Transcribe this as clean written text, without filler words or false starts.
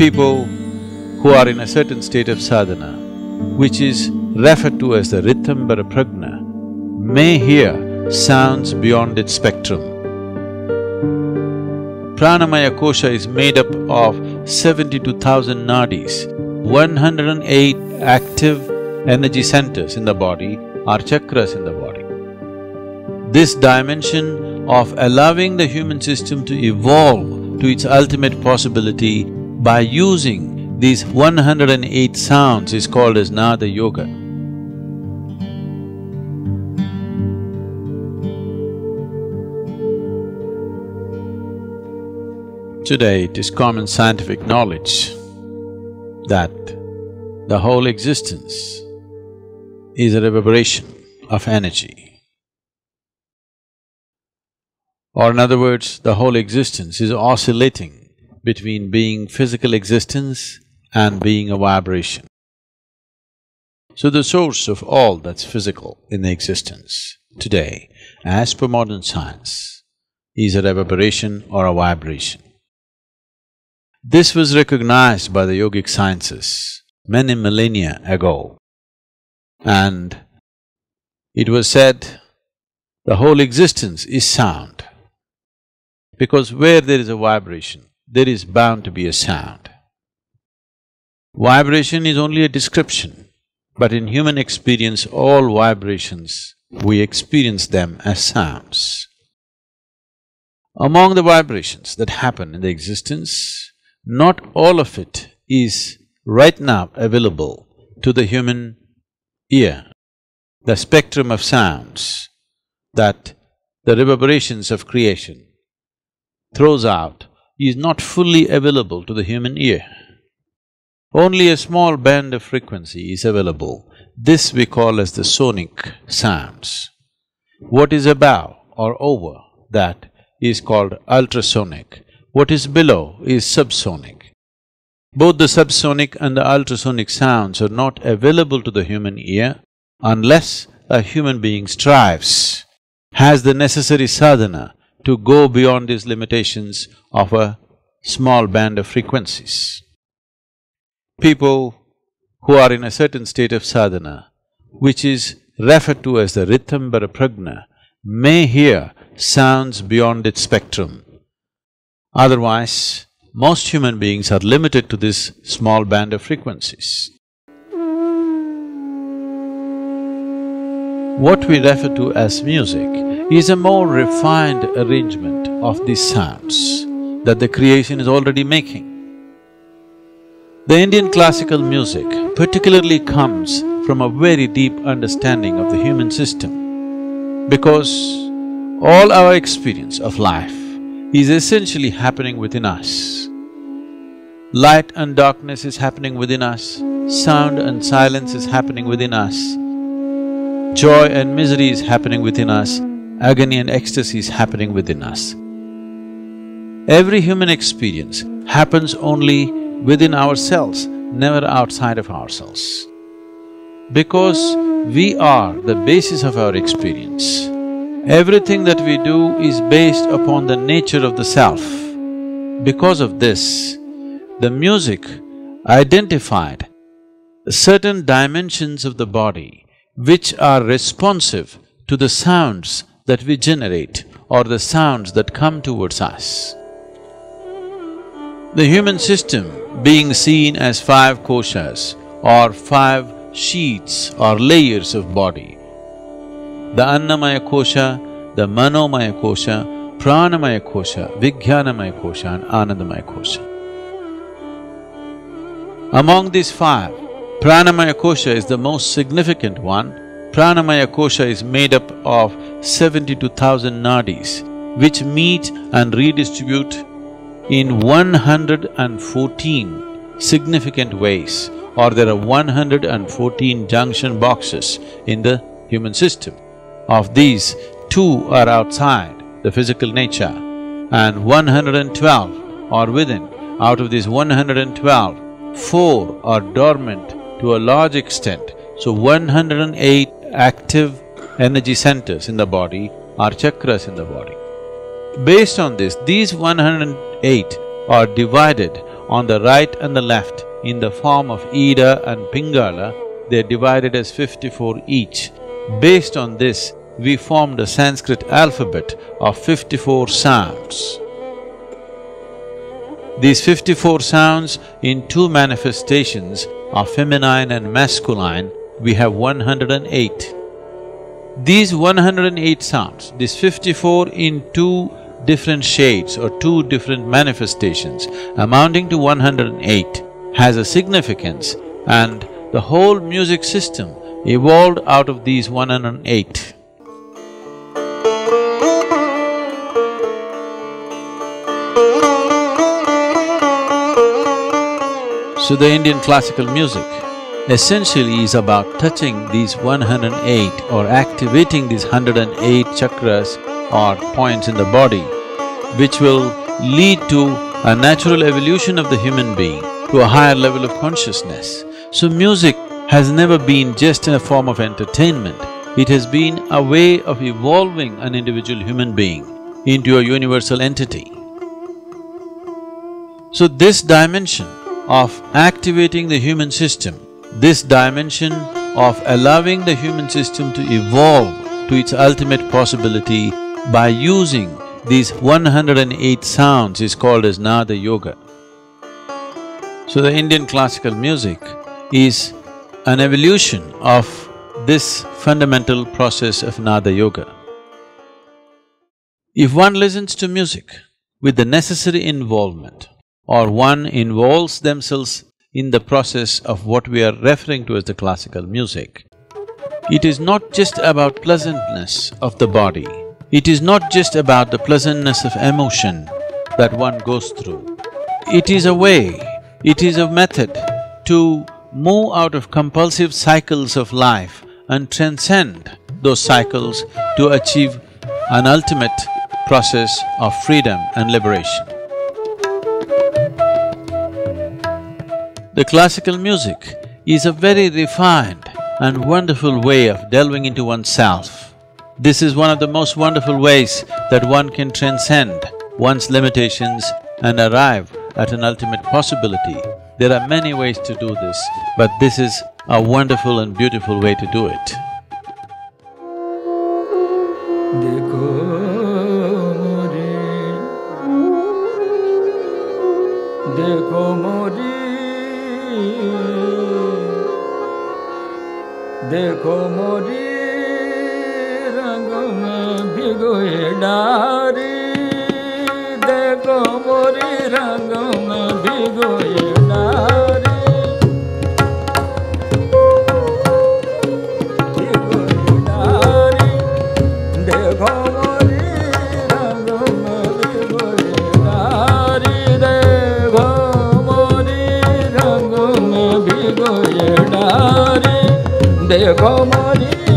People who are in a certain state of sadhana, which is referred to as the Ritambara Prajna, may hear sounds beyond its spectrum. Pranamaya kosha is made up of 72,000 nadis. 108 active energy centers in the body are chakras in the body. This dimension of allowing the human system to evolve to its ultimate possibility by using these 108 sounds is called as Nada Yoga. Today it is common scientific knowledge that the whole existence is a reverberation of energy. Or in other words, the whole existence is oscillating between being physical existence and being a vibration. So the source of all that's physical in the existence today, as per modern science, is a reverberation or a vibration. This was recognized by the yogic sciences many millennia ago, and it was said the whole existence is sound, because where there is a vibration, there is bound to be a sound. Vibration is only a description, but in human experience, all vibrations, we experience them as sounds. Among the vibrations that happen in the existence, not all of it is right now available to the human ear. The spectrum of sounds that the reverberations of creation throws out is not fully available to the human ear. Only a small band of frequency is available. This we call as the sonic sounds. What is above or over that is called ultrasonic. What is below is subsonic. Both the subsonic and the ultrasonic sounds are not available to the human ear unless a human being strives, has the necessary sadhana to go beyond these limitations of a small band of frequencies. People who are in a certain state of sadhana, which is referred to as the Ritambara Prajna, may hear sounds beyond its spectrum. Otherwise, most human beings are limited to this small band of frequencies. What we refer to as music is a more refined arrangement of these sounds that the creation is already making. The Indian classical music particularly comes from a very deep understanding of the human system, because all our experience of life is essentially happening within us. Light and darkness is happening within us, sound and silence is happening within us, joy and misery is happening within us, agony and ecstasy is happening within us. Every human experience happens only within ourselves, never outside of ourselves. Because we are the basis of our experience, everything that we do is based upon the nature of the self. Because of this, the music identified certain dimensions of the body which are responsive to the sounds that we generate or the sounds that come towards us. The human system being seen as 5 koshas or 5 sheets or layers of body, the Annamaya kosha, the Manomaya kosha, Pranamaya kosha, Vijnanamaya kosha and Anandamaya kosha. Among these 5, Pranamaya kosha is the most significant one. Pranamaya kosha is made up of 72,000 nadis, which meet and redistribute in 114 significant ways, or there are 114 junction boxes in the human system. Of these, 2 are outside the physical nature and 112 are within. Out of these 112, 4 are dormant to a large extent. So 108 active energy centers in the body are chakras in the body. Based on this, these 108 are divided on the right and the left in the form of Ida and Pingala, they're divided as 54 each. Based on this, we formed a Sanskrit alphabet of 54 sounds. These 54 sounds in two manifestations of feminine and masculine, we have 108. These 108 sounds, these 54 in two different shades or two different manifestations amounting to 108 has a significance, and the whole music system evolved out of these 108. So the Indian classical music essentially is about touching these 108 or activating these 108 chakras or points in the body, which will lead to a natural evolution of the human being to a higher level of consciousness. So music has never been just a form of entertainment, it has been a way of evolving an individual human being into a universal entity. So this dimension of activating the human system, this dimension of allowing the human system to evolve to its ultimate possibility by using these 108 sounds is called as Nada Yoga. So the Indian classical music is an evolution of this fundamental process of Nada Yoga. If one listens to music with the necessary involvement, or one involves themselves in the process of what we are referring to as the classical music, it is not just about pleasantness of the body, it is not just about the pleasantness of emotion that one goes through. It is a way, it is a method to move out of compulsive cycles of life and transcend those cycles to achieve an ultimate process of freedom and liberation. The classical music is a very refined and wonderful way of delving into oneself. This is one of the most wonderful ways that one can transcend one's limitations and arrive at an ultimate possibility. There are many ways to do this, but this is a wonderful and beautiful way to do it. देखो मोरी रंग में भिगोए डारी, देखो मोरी रंग में भिगोए डारी, भिगोए डारी, देखो मोरी रंग में भिगोए डारी, देखो मोरी रंग में भिगोए डारी, देखो मोरी